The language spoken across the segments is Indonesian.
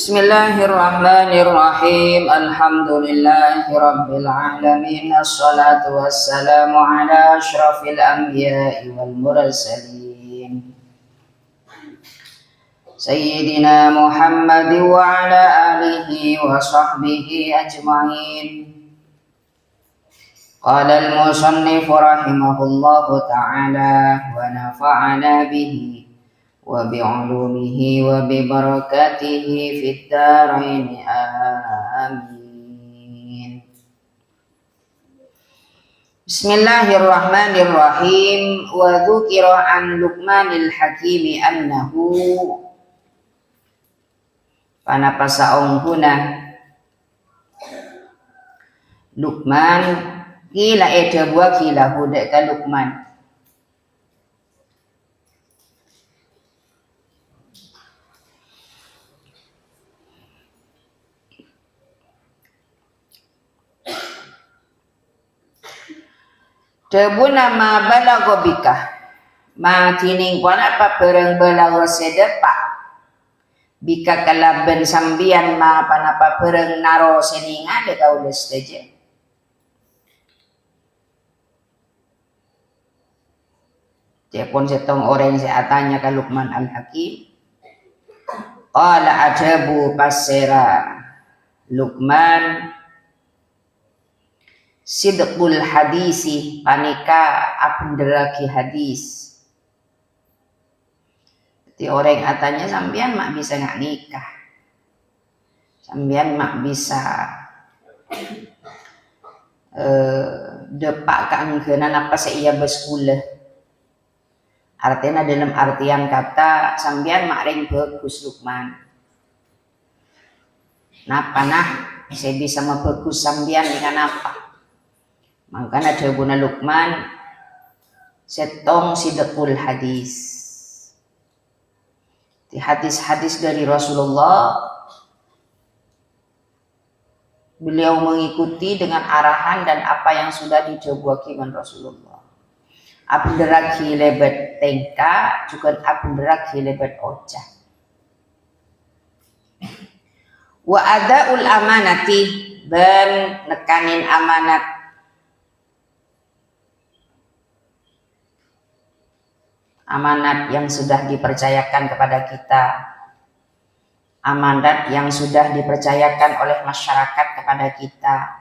Bismillahirrahmanirrahim. Alhamdulillahirabbil alamin. Assalatu wassalamu ala asyrafil anbiya'i wal mursalin. Sayyidina Muhammad wa ala alihi wa sahbihi ajma'in. Qala al-musannif rahimahullahu ta'ala wa nafa'ana bihi wa bi'ulumihi wa bibarakatihi fid dharain amin. Bismillahirrahmanirrahim. Wa dzukira an Luqmanil Hakim annahu panapasaong huna Luqman kila edabwa kila huda ka Luqman. Tebu nama balago bika ma tining kuan apa pereng balago sedepa bika kalaben sambian ma panapa pereng naro seninga de kaules teje. Cepon setong orang seatanya ka Luqman al-Hakim. Qala ajabu pasera Luqman sidqul hadisi panika apnderaki hadis. Jadi orang katanya sambian mak bisa nggak nikah, sambian mak bisa depak keanggenan apa seiya bersekolah. Artinya dalam artian kata sambian mak ring bagus Luqman. Napa nah saya bisa membagus sambian dengan apa? Makanya ada guna Luqman setong sidqul hadis. Di hadis-hadis dari Rasulullah beliau mengikuti dengan arahan dan apa yang sudah dicobakan Rasulullah. Abderaki lebet tengka juga abderaki lebet ocah. Wa adaul amanati dan nekanin amanat. Amanat yang sudah dipercayakan kepada kita, amanat yang sudah dipercayakan oleh masyarakat kepada kita,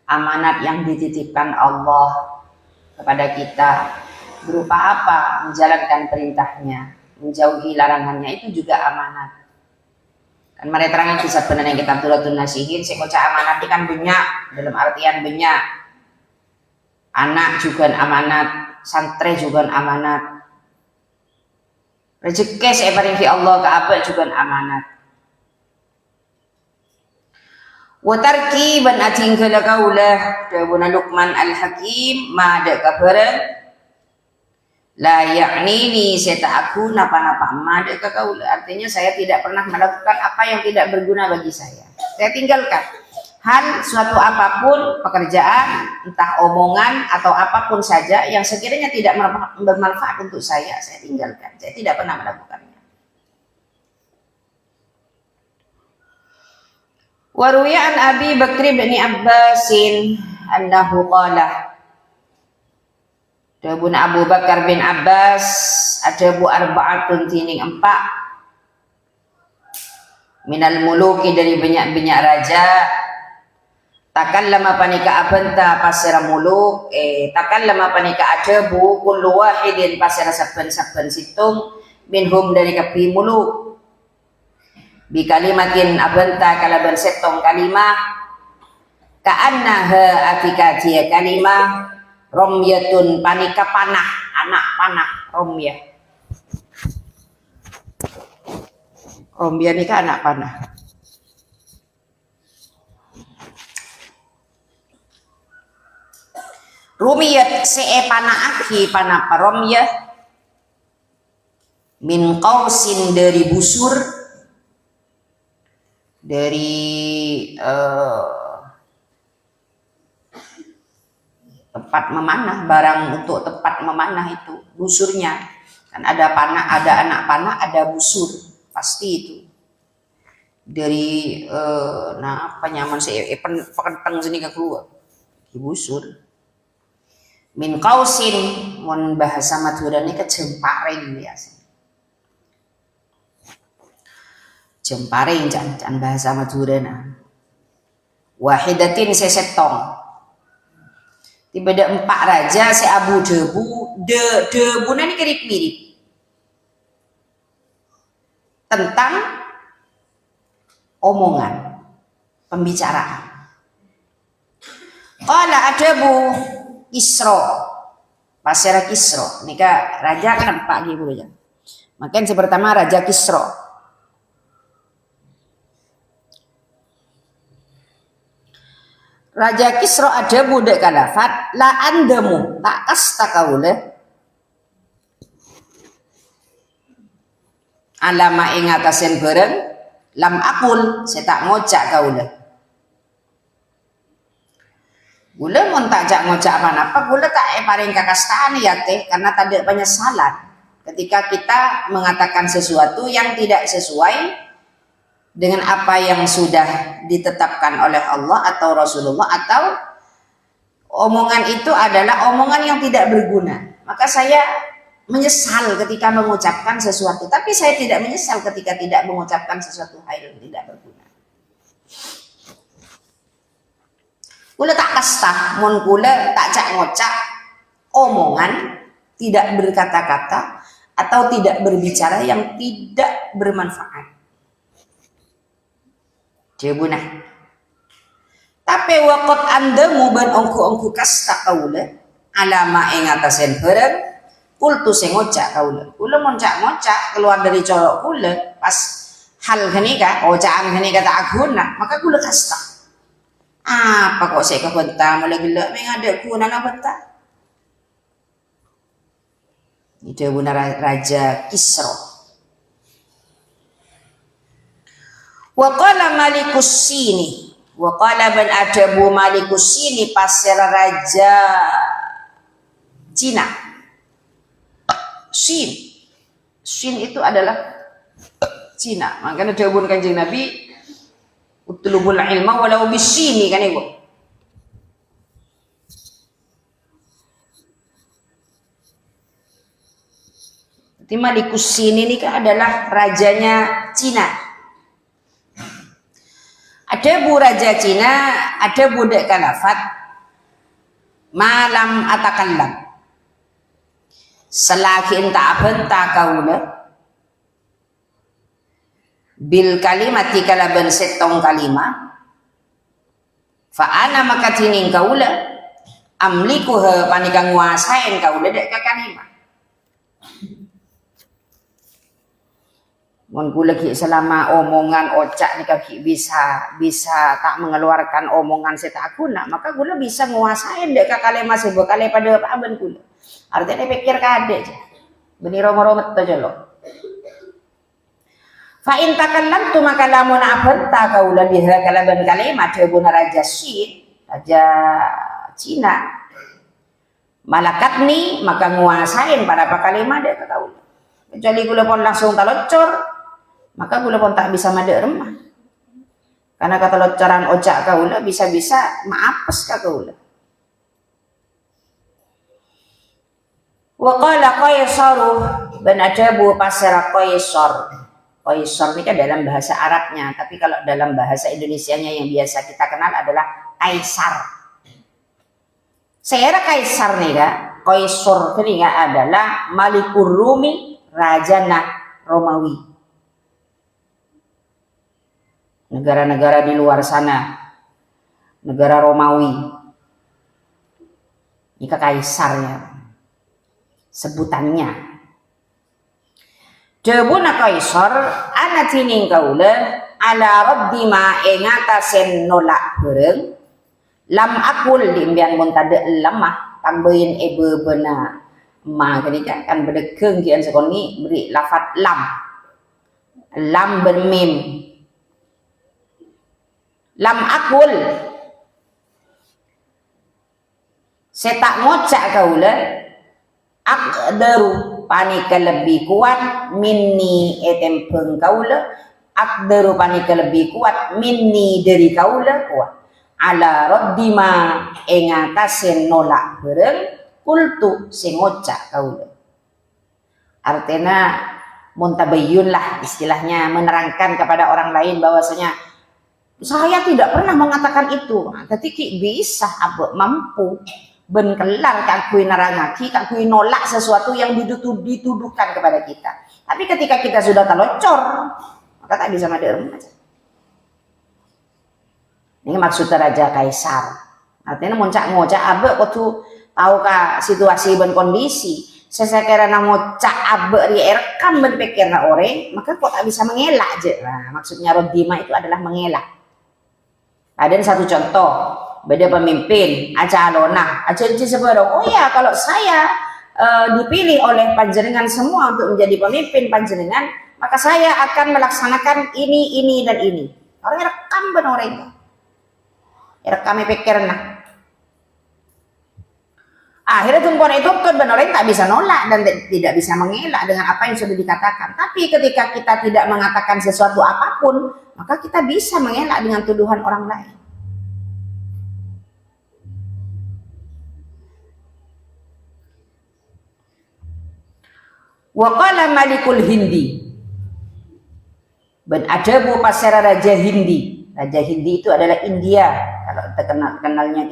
amanat yang dititipkan Allah kepada kita, berupa apa? Menjalankan perintahnya, menjauhi larangannya, itu juga amanat. Kan mereka terangkan kisah benar yang kita tulatun nasihin, sekoca amanat ini kan banyak, dalam artian banyak. Anak juga amanat, santri juga amanat. Rezeki saya paring fi Allah ke apa juga amanat. Wa tarkiban ating kala kaulah dawuna Luqman al-Hakim ma da kabaran la ya'nini seta aku napa-napa ma da kaulah, artinya saya tidak pernah melakukan apa yang tidak berguna bagi saya. Saya tinggalkan hal suatu apapun, pekerjaan, entah omongan atau apapun saja yang sekiranya tidak bermanfaat untuk saya tinggalkan. Saya tidak pernah melakukannya. Wa ruwiya an Abi Bakr bin Abbasin annahu qala. Dabun Abu Bakar bin Abbas ada bu arba'atun tining empat minal muluki dari banyak-banyak raja. Takallama panika abanta pasira muluk takallama panika ajabu kullu wahidin pasira saben-saben situng minhum dari kapi muluk bi kalimatin abanta kalaban setong kalimah ka'annaha atika dia kalimah romyatun panika panah, anak panah romyah. Romyah ni kan anak panah. Rumiyat se'e pana'aki panah paromyah min qausin dari busur, dari tempat memanah, barang untuk tempat memanah itu busurnya kan ada panah, ada anak panah, ada busur, pasti itu dari nah penyaman si pakenteng sini ke keluar busur min kausin mon bahasa Madura ini kejemparing biasa jemparing can bahasa Madura nah wahidatin sesetong tiba ada 4 raja si Abu Debu debu ini mirip tentang omongan pembicaraan. Qala Adabu Isra Pasera Kisra nika raja kan Pak gitu ya. Makanya pertama Raja Kisra. Raja Kisra ada budak kalafat la andamu tak kasta kaule alama ing atasen bareng lam akul saya tak ngocak kaule gula mon tak jak ngocak apa gula tak paling kakastaan ya teh karena tadi penyesalan ketika kita mengatakan sesuatu yang tidak sesuai dengan apa yang sudah ditetapkan oleh Allah atau Rasulullah atau omongan itu adalah omongan yang tidak berguna. Maka saya menyesal ketika mengucapkan sesuatu, tapi saya tidak menyesal ketika tidak mengucapkan sesuatu hal yang tidak berguna. Kula tak kasta, mun kula tak cak ngocak omongan tidak berkata-kata atau tidak berbicara yang tidak bermanfaat. Jebuna. Tapi waqat andamu ban ongku kasta kaula alama ing atasen bareng kultu sing ngocak kaula. Kula moncak-ngocak keluar dari colok kula pas hal kenika ojaan kenika tak guna, maka kula kasta. Apa kok saya kebenta mulai gila mengadek guna apa tak? Itu Bunda Raja Kisra. Wa qala malikus sini wa qala ban adabu malikus sini pasir raja Cina. Sin itu adalah Cina. Makanya dawuh Kanjeng Nabi utlubul ilma walau bisini kan ibu. Jadi malikus sini ini kan adalah rajanya Cina. Ada bu raja Cina, ada budak kalafat, malam atakallam. Selagi tak benta kaula, bil kalimati kalaban setong kalimah, fa ana maka tining kaula, amlikuha panikang nguasain kaula dek kalimah. Mun kula ki selama omongan ocak nika ki bisa tak mengeluarkan omongan setak guna, maka kula bisa nguasain dek kalimat sebuah kali pada aben kula. Artinya pikir kade aja. Beni romo-romo to jolo. Fa in takallamtu maka lamun abenta kaula biha kalaban kalimat debuna raja Sin, raja Cina. Malakatni maka nguasain pada kalimat dek kaula. Kecuali kula pun langsung talocor maka kula pun tak bisa madek remah karena kata locaran ojak kaula bisa-bisa maapes ka kaula. Wa qala Qaisar ban ajabu pasara Qaisar ini kan dalam bahasa Arabnya, tapi kalau dalam bahasa Indonesianya yang biasa kita kenal adalah Kaisar. Saya Kaisar nih kak, Qaisar ini adalah Malikur Rumi, Raja Romawi. Negara-negara di luar sana, negara Romawi, ini kaisarnya, sebutannya. Debuna Kaisar, ana tining kaula ala rabbi ma engatasen nolak bareng, lam akul dimbian montade lemah, tambahin ebe bena ma kenika kan bedekeng kian sekoni beri lafat lam bermim. Lam akul saya tak ngocak kaula akdaru panika lebih kuat minni etempeng kaula aqdaru panika lebih kuat minni dari kaula kuat ala raddima ing atase nolak bareng kultu sing ngocak kaula. Artinya muntabayyun lah istilahnya, menerangkan kepada orang lain bahwasanya saya tidak pernah mengatakan itu. Ketika bisa abek mampu ben kelar kakui narangaki, kakui nolak sesuatu yang dituduhkan kepada kita. Tapi ketika kita sudah telocor, maka tak bisa maderem aja. Ini maksudnya Raja Kaisar. Artinya ngocak abek kau tuh tahu kah situasi ben kondisi. Sesekira ngocak abek rekam ben pikirna orang, maka kok tak bisa mengelak aja. Nah, maksudnya rodima itu adalah mengelak. Ada satu contoh, beda pemimpin, aja alona, aja sebarang. Oh ya, kalau saya dipilih oleh panjenengan semua untuk menjadi pemimpin panjenengan, maka saya akan melaksanakan ini dan ini. Orang rekam ben orang itu, rekam pikirna. Akhirnya tumpon itu kan ben orang tak bisa nolak dan tidak bisa mengelak dengan apa yang sudah dikatakan. Tapi ketika kita tidak mengatakan sesuatu apapun, maka kita bisa mengelak dengan tuduhan orang lain. Wa qala Malikul Hindi. Ben adabu pasara Raja Hindi. Raja Hindi itu adalah India. Kalau kenalnya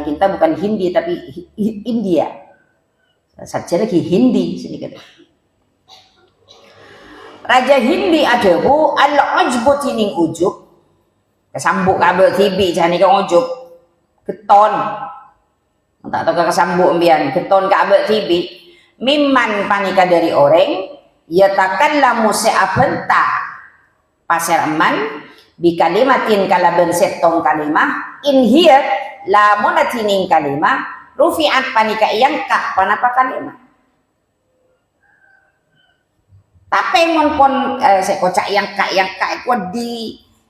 kita bukan Hindi tapi India. Saja lagi Hindi sedikit. Raja Hindi adabu al-ujbu tining ujub. Kesambuk kabel tibi jane ke ujub. Keton. Tak tahu kesambuk mbian, keton kabel tibi. Mimman panika dari orang yatakallamu se'abenta pasir eman bi kalimatin kalaben setong kalimah in hiya lamunatining kalimah rufi'at panika iyangka panapa kalimah. Tapi monpon saya kocak yang kak itu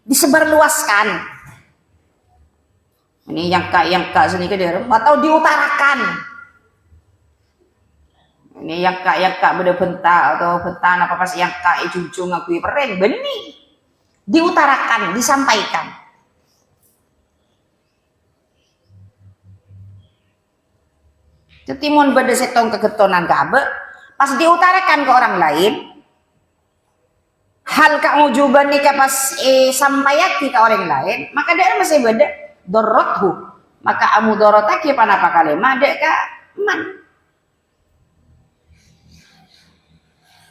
disebarluaskan. Ini yang kak sini ke daerah atau diutarakan. Ini yang kak beda bentak atau bentak apa pas yang kak ujung aku pereng benih diutarakan, disampaikan. Timun beda setong kegetonan kabe pas diutarakan ke orang lain. Hal kak ngujuban nih pas sampaiaki ke orang lain, maka dia masih beda dorothu, maka amu dorotaki panapa kalimah dek kak man.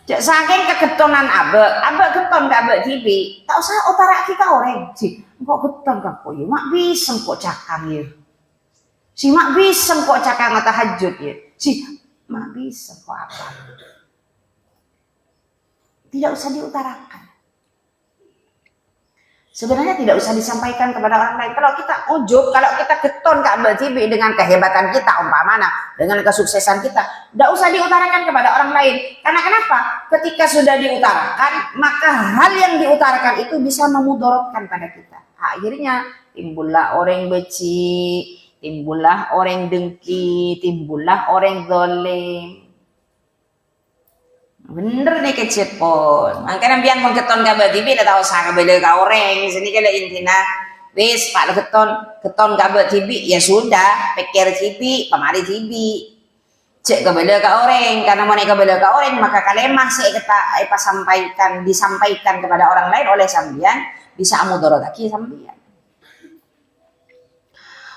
Cek saking kegetonan abe geton ke abe tibi, tak usah utaraki ke orang sih, kok geton kak kok ya, mak bisa kok cakang ya, si mak bisa kok cakang tahajud ya, si mak bisa kok apa. Tidak usah diutarakan. Sebenarnya tidak usah disampaikan kepada orang lain. Kalau kita ujub, kalau kita keton Ka'bah TV dengan kehebatan kita, umpamana dengan kesuksesan kita, tidak usah diutarakan kepada orang lain. Karena kenapa? Ketika sudah diutarakan, maka hal yang diutarakan itu bisa memudorotkan pada kita. Akhirnya timbullah orang beci, timbullah orang dengki, timbullah orang zalim. Bener nih kecil pun. Makanya biar mengketon Ka'bah TV dah tahu sangat beda kau orang. Sini kalau intinya, wis pak keton Ka'bah TV ya sudah, pikir TV, pemari TV. Cek kebeda kau orang, karena mau kebeda kau orang maka kalemah saya kita disampaikan kepada orang lain oleh sambian bisa amudorotaki sambian.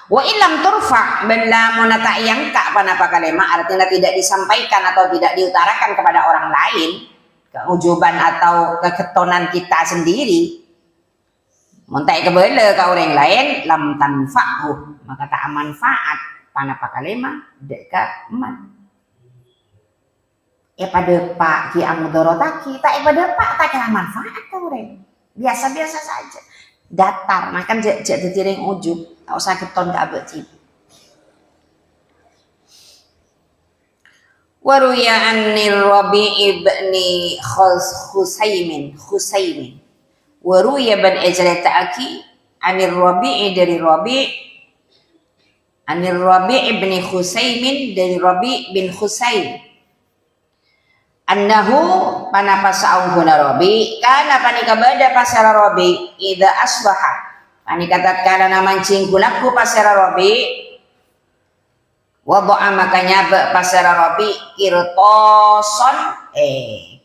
Wa ilam turfa benda monata yang kak panapa kalema artinya tidak disampaikan atau tidak diutarakan kepada orang lain keujuban atau keketonan kita sendiri montai kebele ke orang lain lam tanfa'hu maka tak manfaat panapa kalema deka man pada pak ki amudorotaki tak pada pak tak kena manfaat ke orang biasa-biasa saja datar makan jek ditiring ujub tak usah keton ke abad TV. Waruya anil Rabi' ibni Khusaymin waruya ban ejreta'aki anil Rabi' dari Rabi' anil Rabi' ibni Khusaymin dari Rabi' bin Khusaym annahu panapa saung guna Robi kana panika bada pasara Robi ida asbaha panika tatkala namancing kulaku pasara Robi wada'a makanya pasara Robi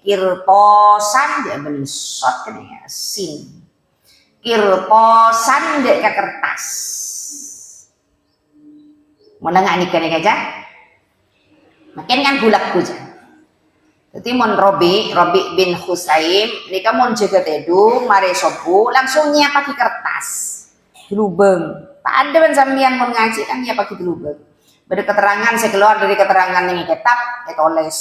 kirtosan dia benisot kena ya sin kirtosan dia ke kertas menengah ni kena aja makin kan gulak kuja jadi mon Robi bin Husaim ni kamu jaga tedu mare sobu langsung nya pakai kertas lubeng tak ada kan sambian mon ngaji kan nya pakai lubeng pada keterangan saya keluar dari keterangan ini kitab tulis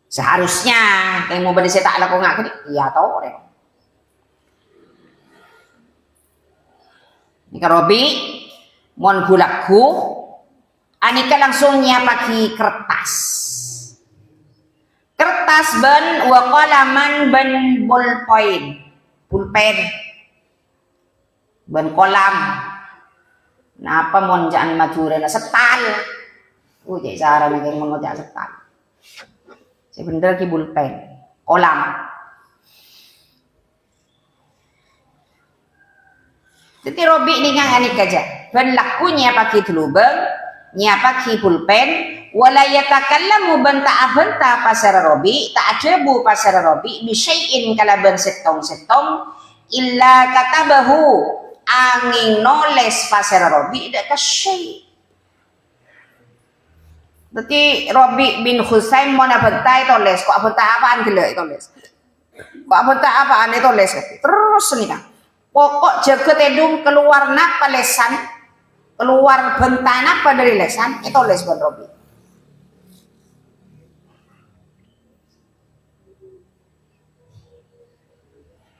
seharusnya yang mau beri saya tak laku ngak iya tahu deh ini Robi mon gulakku anika langsung nyapaki kertas ben wa qalaman ben pulpen ben kolam napa mon jaan majure na setal cek cara nang mon ngojak setal sebener ki pulpen kolam jadi Robi ni ngang anik aja ben lakunya pakai telubeng nya pakai pulpen wala yatakallamu banta pasara Robi tak ada bu pasara Robi bisyai'in kalaban setong illa katabahu angin noles pasara Robi dak kasyai berarti Robi bin Husaim mau bentai toles kok bentai apaan gila toles kok bentai apaan toles terus nih kan pokok jaga tedung keluar napa lesan keluar bentai napa dari lesan toles buat Robi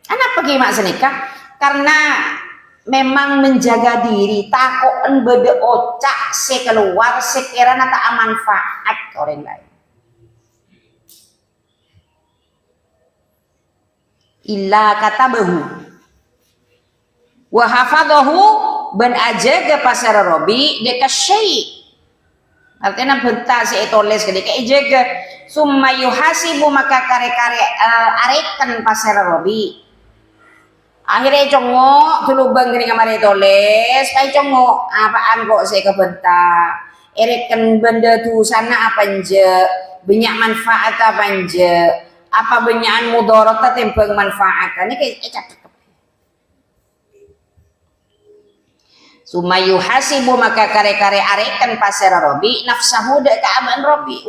anak pergi mak senikah karena memang menjaga diri takon bede ocak se keluar sekiranya tak manfaat orang lain illa katabahu wa hafadhahu ben ajaga pasara Robi deka syai artinya bentar si toles kedeka jaga summa yuhasibu maka kare-kare arekan pasara Robi akhirnya congok dulu bang gini kamar toles kayak congok apaan kok saya kebentak erekan benda tu sana apa nje banyak manfaat apa nje apa banyakan mudarat tembang manfaat ini kayak cakep sumayu hasibu maka kare-kare arekan pasara Robi nafsahu dek keaman Robi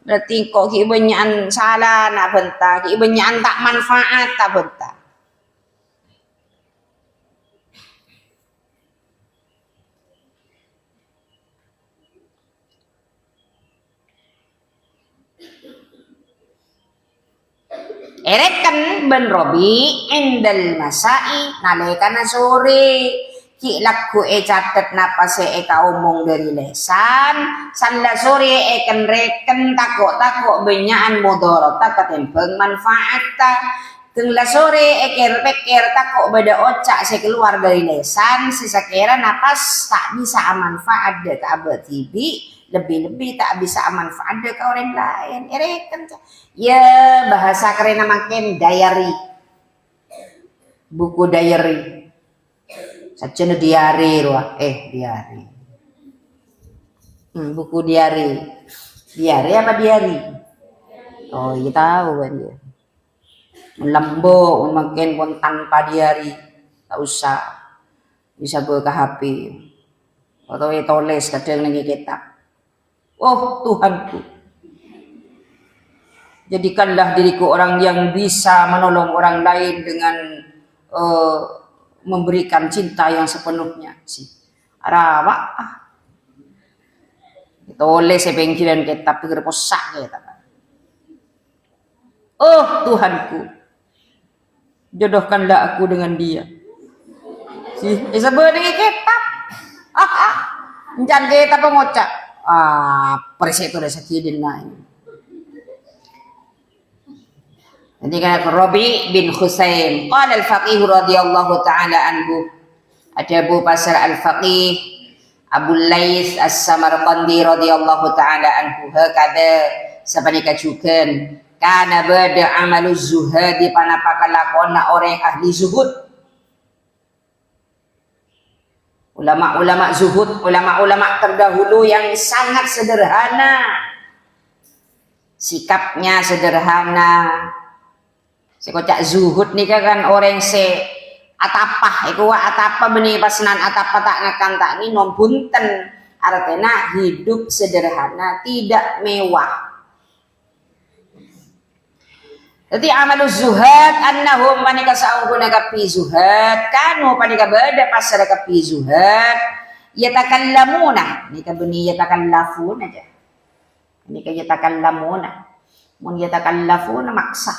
berarti kok banyakan salah nak bentak banyakan tak manfaat tak bentak erekan ben Robi endal masai nalekana sore ki laku catet napa se omong dari lesan sanda sore reken takok benyaan mudarat katempeng manfaat tengla sore peker takok beda ocak se keluar dari lesan sesakira napas tak bisa manfaat dek abad tibi lebih-lebih tak bisa manfaat dek orang lain erekan ya bahasa keren makin diary buku diary saja diary diary buku diary apa diary oh iya tahu kan dia lembok makin pun tanpa diary tak usah bisa buka HP atau tulis kadang lagi kitab oh Tuhanku jadikanlah diriku orang yang bisa menolong orang lain dengan memberikan cinta yang sepenuhnya sih rawa tulis pengkiran kitab pikir posak kita oh Tuhanku jodohkanlah aku dengan dia sih sebab dengan kitab jangan kitab pengocak persis itu udah sakit lain. Jadi kan Robi bin Husaim qala al-faqih radhiyallahu taala anhu ada Abu Basar al-faqih Abu Laits As-Samarqandi radhiyallahu taala anhu hakada sapanika juken kana bada amalu zuhadi panapaka lakona orang ahli zuhud. Ulama-ulama zuhud, ulama-ulama terdahulu yang sangat sederhana, sikapnya sederhana. Sekocak zuhud nih kan orang se atapah, iku atapa benih pasnan atapa tak ngakan tak nginom punten, artinya hidup sederhana, tidak mewah. Jadi amalus zuhad annahum panika saungkuna kapi zuhad kanu panika bada pasar kapi zuhad yatakallamuna nika beni yatakallafun aja nika yatakallamuna mun yatakallafuna maksa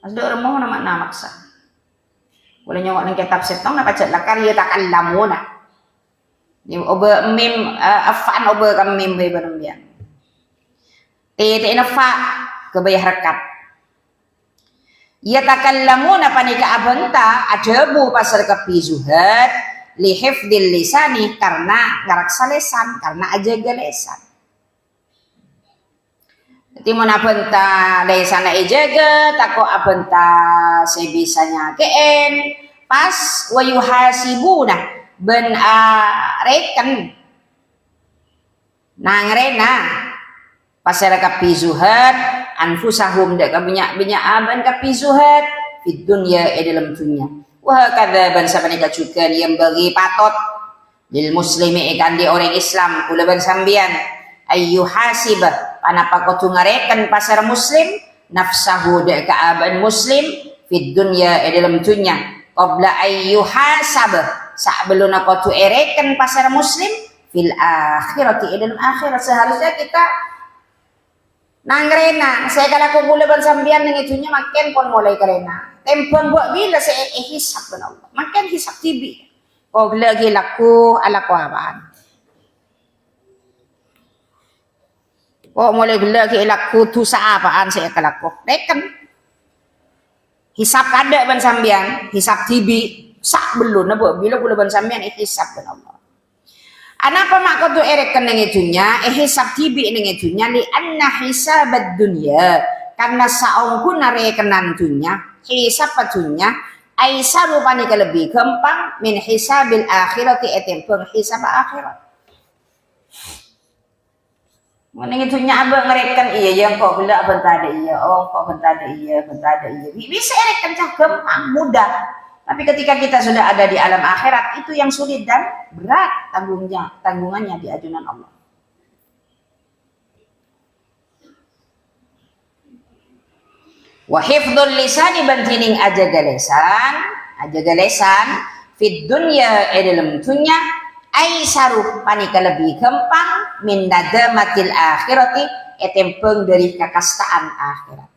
asdo remo makna maksa boleh nyawak nang kitab setong na baca lakar yatakallamuna ni oba mim afan oba kam mim be banambian te nafa kebayah rekat. Yatakallamuna panika abanta ajabu pasar kapi zuhad li hifdil lisani karena ngaraksa lesan, karena ajaga lesan. Jadi mun abanta lesana ejaga tako abanta sebisanya keen pas wa yuhasibuna ben reken nangrena pasar kapi zuhad anfusahum dak banyak aban kapi zuhad fid dunya dalam dunya wa kadza ban sabanika juga yang bagi patot lil muslimi ikan di orang Islam kula ban sambian ayu hasibah panapa kudu ngarekan pasar muslim nafsahu dak kaaban muslim fid dunya dalam dunya qabla ayu hasabah sebelum kudu erekan pasar muslim fil akhirati dalam akhirat. Seharusnya kita nangrena saya kalau aku gula bersambian dengan itunya makin pun mulai kerena tempon buat bila saya hisap dengan Allah makin hisap tibi kau lagi laku ala kuaban kau mulai lagi laku tu saapaan saya kelaku rekan hisap kada bersambian hisap tibi sak belum nabo bila gula bersambian hisap dengan Allah. Anapa mak kau tu erek keneng itunya, hisab tibi neng itunya li anna hisabad dunya karena saungku narekenan dunya hisab patunya aisaru panika lebih gampang min hisabil akhirati etempeng hisab akhirat. Neng itunya abang ngerekan iya yang kau bila bentar iya oh kau bentar iya bisa erekan cah gampang mudah. Tapi ketika kita sudah ada di alam akhirat itu yang sulit dan berat tanggungannya di ajunan Allah. Wa hifdzul lisani bantining ajaga lesan fid dunya dalam dunya aisaru panika lebih gampang min nadamatil akhirati etempeng dari kekastaan akhirat.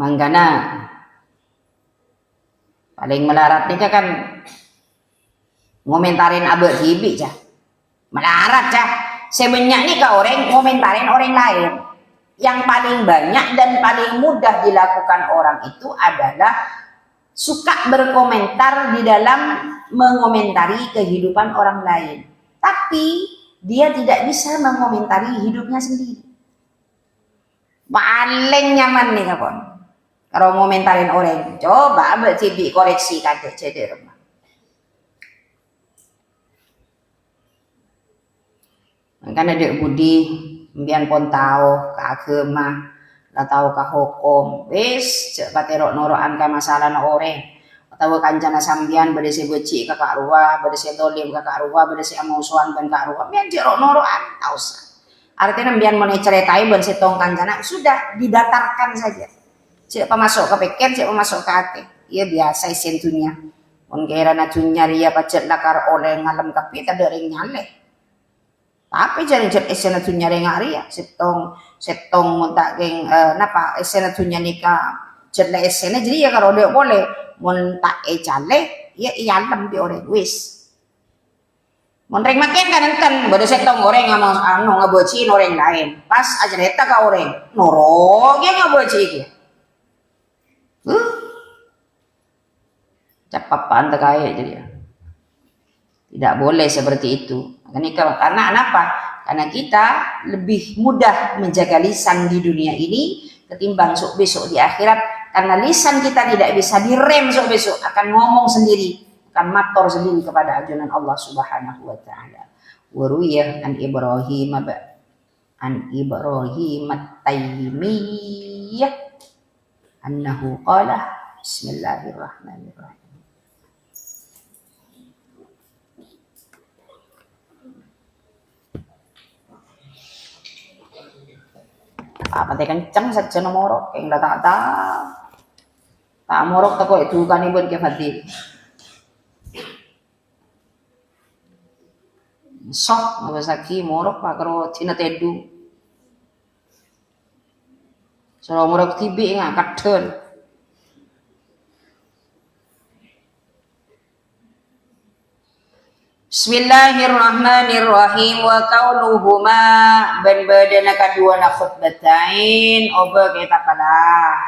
Manggana paling melarat nih kan ngomentarin abah tibi cah melarat cah sebenarnya nih kau orang ngomentarin orang lain yang paling banyak dan paling mudah dilakukan orang itu adalah suka berkomentar di dalam mengomentari kehidupan orang lain tapi dia tidak bisa mengomentari hidupnya sendiri. Paling nyaman nih kawan kalau ngomentarin orang, coba abah cibi koreksi kadek ceder. Kan ada budi, mbian pun tahu ke agama, lah tahu ke hukum, wis cepat terok norokan ke masalah orang. Tahu kancana sambian berdesi beci kakak ruah, berdesi dolim kakak ruah, berdesi amusuan ben kakak ruah, mbian cerok norokan, tahu sah. Artinya mbian mau ceritai ben setong kancana sudah didatarkan saja. Siapa masuk ke pikiran, siapa masuk ke hati. Ia biasa isen dunia. Mun kira na dunia ria pacet lakar oleh ngalam kapi tak ada nyale. Tapi jangan jet isen dunia ria setong muntak geng napa isen dunia nika jet la isen jadi ya kalau dia boleh mun tak cale ya ialam di orang wis. Monreng makin kan enten, bodoh setong orang ngomong anu ngabocin orang lain. Pas aja reta ka orang, norok ya ngabocin iki. Capapaan tak kaya jadi ya. Tidak boleh seperti itu. Karena apa? Karena kita lebih mudah menjaga lisan di dunia ini ketimbang besok di akhirat. Karena lisan kita tidak bisa direm besok akan ngomong sendiri, akan mator sendiri kepada ajunan Allah Subhanahu wa taala. Waruya an Ibrahim at-Taimiyah annahu qala bismillahirrahmanirrahim. Apa teh kencang saja nomorok yang tak morok tak kok itu kan ibun ke fadil sok ngabasaki morok pak karo cina tedu soro morok tibi nggak kadon. Bismillahirrahmanirrahim wa kaunuhuma ban badana kaduana khutbatain oba kita kalah.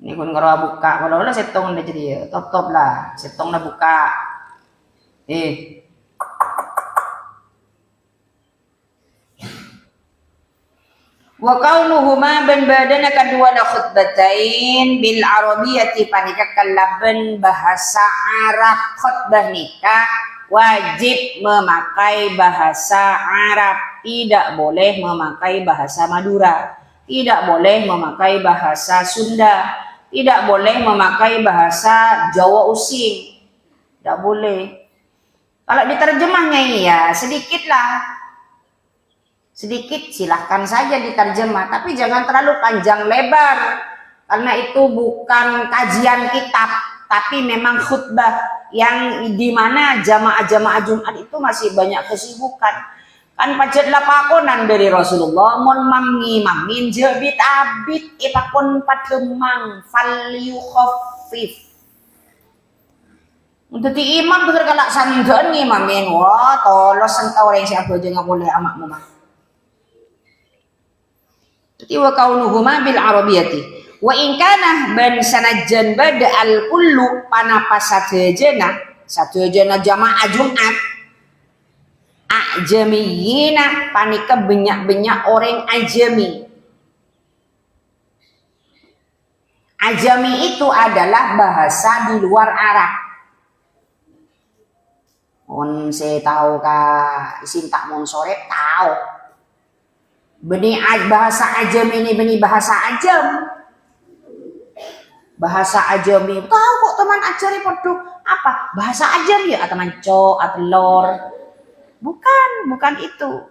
Ini pun kalau buka kalau setong udah jadi top lah setong udah buka. Wa kaunuhuma ban badana kaduana khutbatain bil arabiyyati panika kalaban bahasa Arab. Khutbah nikah wajib memakai bahasa Arab, tidak boleh memakai bahasa Madura, tidak boleh memakai bahasa Sunda, tidak boleh memakai bahasa Jawa Using, tidak boleh. Kalau diterjemahnya iya sedikit silahkan saja diterjemah, tapi jangan terlalu panjang lebar karena itu bukan kajian kitab, tapi memang khutbah yang dimana jamaah-jamaah Jumat itu masih banyak kesibukan. Kan pacet lapakonan dari Rasulullah mon mamin jebit abid ipakon pademang fal yukhaffif. Untuk di imam berkalak sandan imamin wah tolos entau orang siapa aja nggak boleh amak mama. Jadi wa kaunuhuma bil arabiyyati wa in kana ban sanajan bada al kullu panapa satejana jamaah Jumat ajamiyina panika banyak orang ajami. Ajami itu adalah bahasa di luar Arab. On saya tahu kah isin tak mon sore tahu. Benih bahasa ajam ini benih bahasa ajam. Bahasa ajam ini tahu kok teman ajari podo apa? Bahasa ajam ya teman co atau lor. Bukan itu.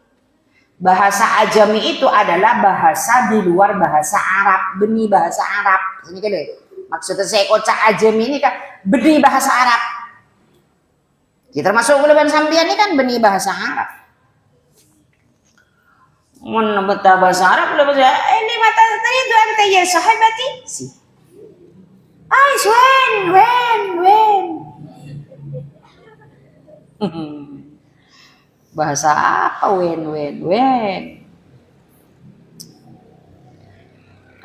Bahasa ajami itu adalah bahasa di luar bahasa Arab, benih bahasa Arab. Ini kan maksudnya saya kocak ajam ini kan benih bahasa Arab. Kita termasuk uleban sambian ini kan benih bahasa Arab. Mun beta bahasa Arab udah bahasa ini mata tadi itu ante ya sahabati si. Ais when. Bahasa apa when.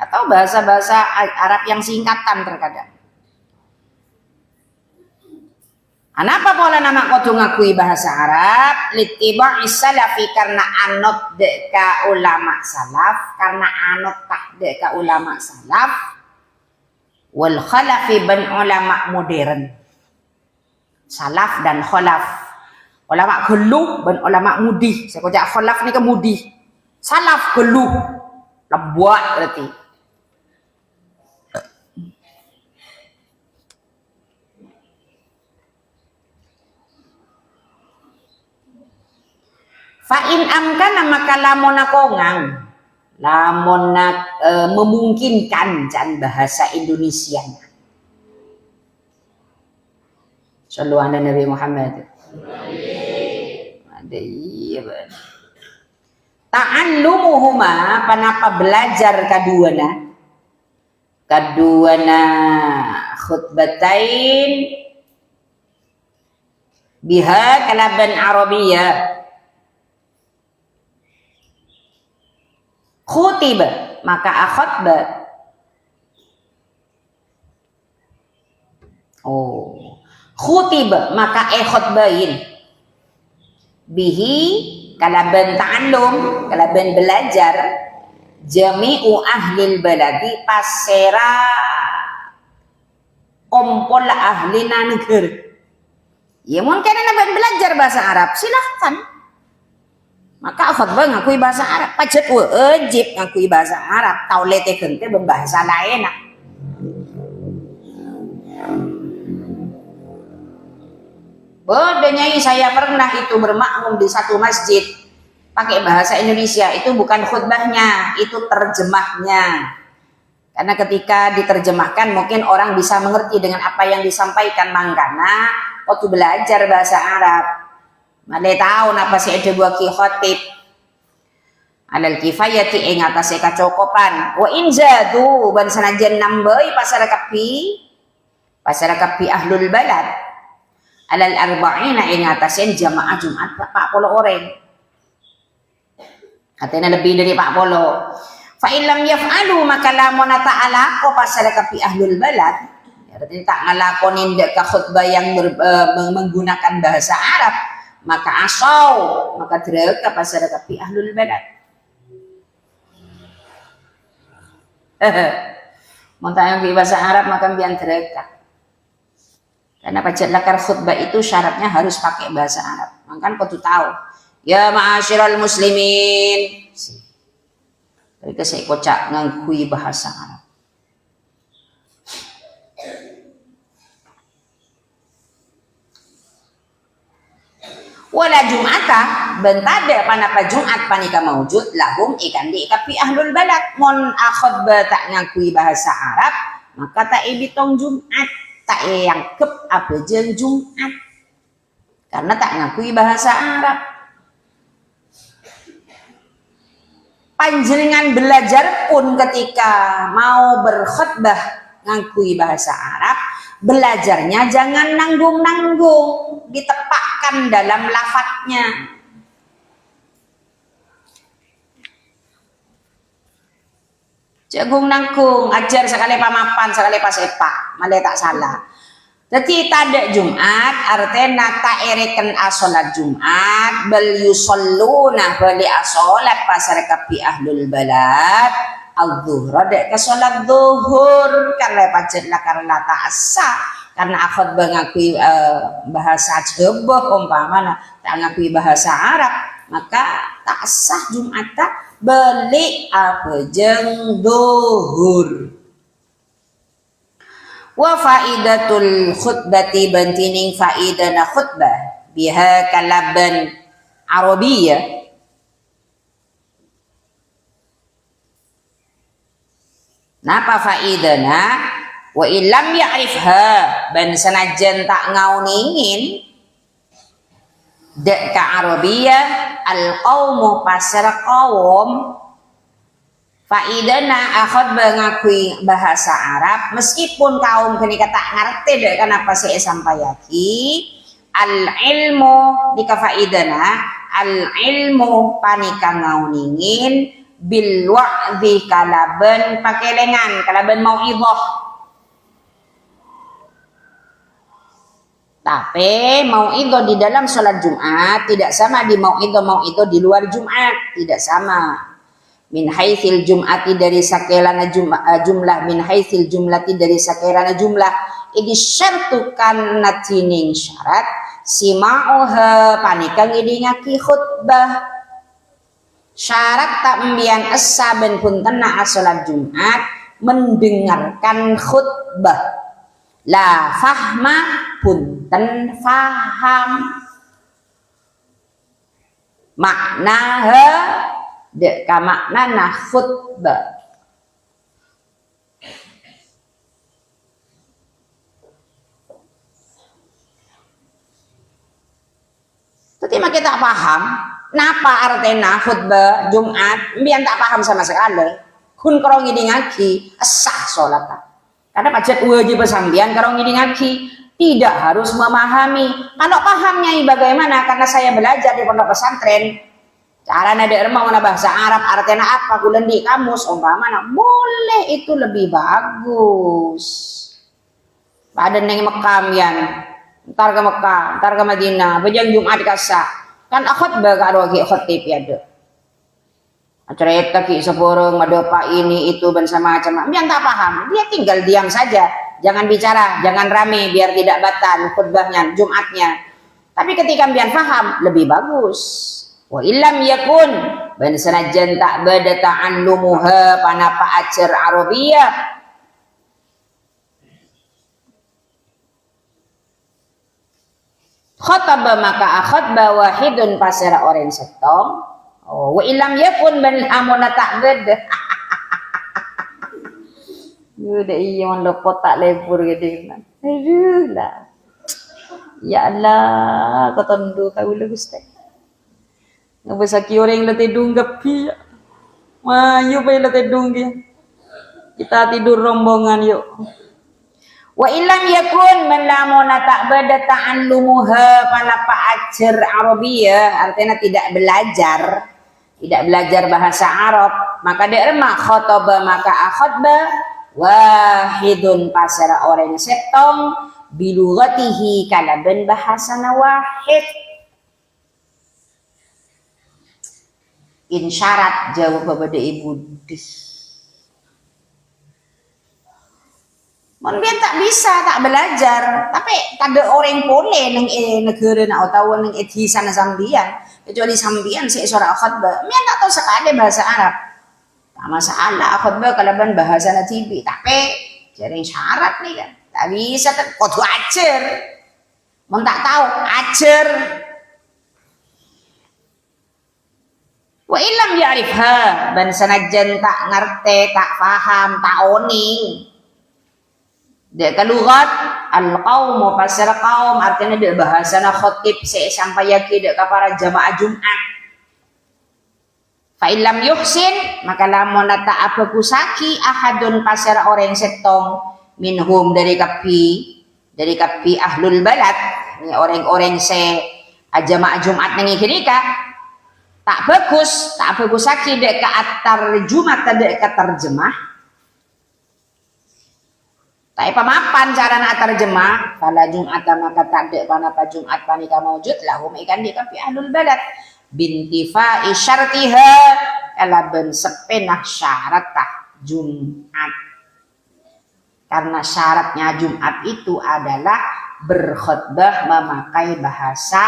Atau bahasa-bahasa Arab yang singkatan terkadang. Kenapa pola nama kau ngakui bahasa Arab? Litiba salafi karena anut deka ulama salaf, karena anut tak deka ulama salaf. Wal khalafi ban ulama modern. Salaf dan khalaf. Ulama geluh ban ulama mudi. Saya kocak khalaf ni ke mudi. Salaf geluh. Lebuat berarti. Fa'in amkana maka lamona kongang lamona memungkinkan jan bahasa Indonesia. Sallu ala Nabi Muhammad. Ta'allumuhuma panapa belajar kaduana khutbatain biha kalaban Arabiyah. Khutiba maka akhotba. Oh, khutiba maka khotbain. Bihi kalaban ta'allum, kalaban belajar, jami'u ahlil baladi pasera kompol ahlina negeri. Ya mungkin naban belajar bahasa Arab, silahkan. Maka khutbah ngakui bahasa Arab, pajat wajib ngakui bahasa Arab, tau lete gente berbahasa lain. Bodanya saya pernah itu bermakmum di satu masjid pakai bahasa Indonesia, itu bukan khutbahnya, itu terjemahnya. Karena ketika diterjemahkan mungkin orang bisa mengerti dengan apa yang disampaikan, mangkana waktu belajar bahasa Arab. Male tahu napa sih ada buah ki khotib. Alal kifayati ing atase kacokopan. Wa in zadu ban sanajan nambai pasara kapi ahlul balad. Alal arba'ina ing atase jamaah Jumat 40 orang. Katanya lebih dari 40. Fa illam yaf'alu maka lamun ta'ala ko pasara kapi ahlul balad. Artinya tak ngalakonin dek khutbah yang menggunakan bahasa Arab, maka asau maka dereka pasara kapi ahlul balad. Montang yang bahasa Arab maka bian dereka. Karena pajak lakar khutbah itu syaratnya harus pakai bahasa Arab. Maka kau tuh tahu. Ya ma'asyiral muslimin. Mereka saya kocak ngakui bahasa Arab. Wala Jum'ata bentada panapa Jum'at panika maujud lahum ikan di kapi ahlul balad mon akhod tak ngakui bahasa Arab maka tak ibitong Jum'at tak yangkep apa jeng Jum'at karena tak ngakui bahasa Arab. Panjenengan belajar pun ketika mau berkhutbah ngakui bahasa Arab, belajarnya jangan nanggung-nanggung, ditepakkan dalam lafadznya. Jagung nanggung, ajar sekali pamapan, sekali pasepak, malah tak salah. Jadi tanda Jumat artinya tak ereken asolat Jumat bel yusalluna beli asolat pasar kapi ahlul balad al-zuhra dek ke solat zuhur karena pacet lah karena tak sah karena akhod mengakui bahasa jebah umpamana tak ngakui bahasa Arab maka tak sah Jumat tak beli apa jeng zuhur. Wa faidatul khutbati bantining faidana khutbah biha kalaban Arabiyah napa faidana wa illam ya'rifha ban sanajan tak ngauningin dek ka Arabiyah al qaumu pasar qaum faidana akhod mengakui bahasa Arab meskipun kaum kini kata ngerti deh kenapa saya sampaiaki al ilmu dika faidana al ilmu panika ngauningin bil wa'dhi kalaban pakelengan kalaban mau'idhah tapi mau'idhah di dalam sholat Jumat tidak sama di mau'idhah di luar Jumat tidak sama. Min haitsil jum'ati dari sakelana jumlah min haitsil jumlati dari sakelana jumlah ini syartukan natining syarat sima'uha panika ngidingaki khutbah syarat tak membian esa ben puntena asolat Jumat mendengarkan khutbah la fahma punten faham maknaha dek kamakna khutbah. Ketika kita paham, napa artinya khutbah Jumat, biar tak paham sama sekali. Kun karong ngidingaki, sah sholat. Karena pajak wajib sambian karong ngidingaki, Tidak harus memahami. Kalau pahamnya bagaimana? Karena saya belajar di pondok pesantren. Cara nada erma bahasa Arab artinya apa? Kulen di kamus umpamana boleh, itu lebih bagus. Pada neng Mekah yan, ntar ke Mekah, ntar ke Madinah, bejang Jumat kasa. Kan khotbah karo ki khotib ya de. Cerita ki seporong madopa ini itu dan sama macam. Dia tak paham, dia tinggal diam saja. Jangan bicara, jangan rame biar tidak batal khutbahnya Jumatnya. Tapi ketika biar paham lebih bagus. Wa illam yakun ban sanajan tak bada ta'allumuha panapa ajar Arabiyah khataba maka khutbah wahidun pasara orang setong. Oh, wa illam yakun ban amuna tak bada. Udah iya man lo kotak lebur gede kan. Aduh lah. Ya Allah, kau tendu kau lu Gusti. Ngabasa ki orang latih dunggap ki. Mayu pa latih dunggi. Kita tidur rombongan yuk. Wa illam yakun man lamuna ta'bada ta'allumuha panapa ajar Arabiyah, artinya tidak belajar bahasa Arab, maka derma khotbah maka khotbah wahidun pasara orang setong bilughatihi kalaban bahasana wahid. Insyarat jawab kepada ibu dis. Mungkin tak bisa, tak belajar, tapi kada orang boleh neng negara nak tahu neng ethisan sambian, kecuali sambian seorang khutbah. Mian tak tahu sekali bahasa Arab. Tak masalah khutbah kalaban bahasa natibi, tapi jaring syarat nih kan. Tak bisa tak kudu ajar. Mun tak tahu ajar. Wa illam ya'rifha ban sanajan tak ngerti, tak paham, tak oning. Dek kalugat al-qaum pasar kaum artinya dek bahasana khotib sampai yaki dek para jamaah Jumat. Fa illam yuhsin maka lamun ta abakusaki ahadun pasar orang setong minhum dari kapi ahlul balad, ini orang-orang jamaah Jumat nengi kirika. Tak bagus lagi dek ke atar Jumat dek ke terjemah. Tak pemapan cara nak terjemah. Kalau Jumat maka tak dek panapa Jumat panika maujud lahum ikan di kapi ahlul balad bintifa isyartiha kalaben sepenah syarat tah Jumat. Karena syaratnya Jumat itu adalah berkhutbah memakai bahasa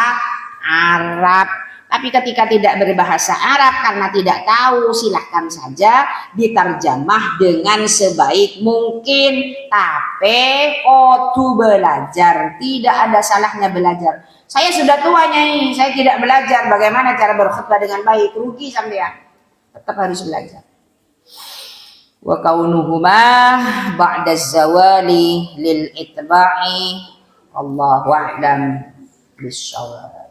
Arab. Tapi ketika tidak berbahasa Arab karena tidak tahu, silahkan saja diterjemah dengan sebaik mungkin. Tapi kudu belajar, tidak ada salahnya belajar. Saya sudah tua Nyai, saya tidak belajar bagaimana cara berkhutbah dengan baik, rugi sampean. Tetap harus belajar. Wa kaunuhuma ba'da zawali lil itba'i. Allahu a'lam bishawab.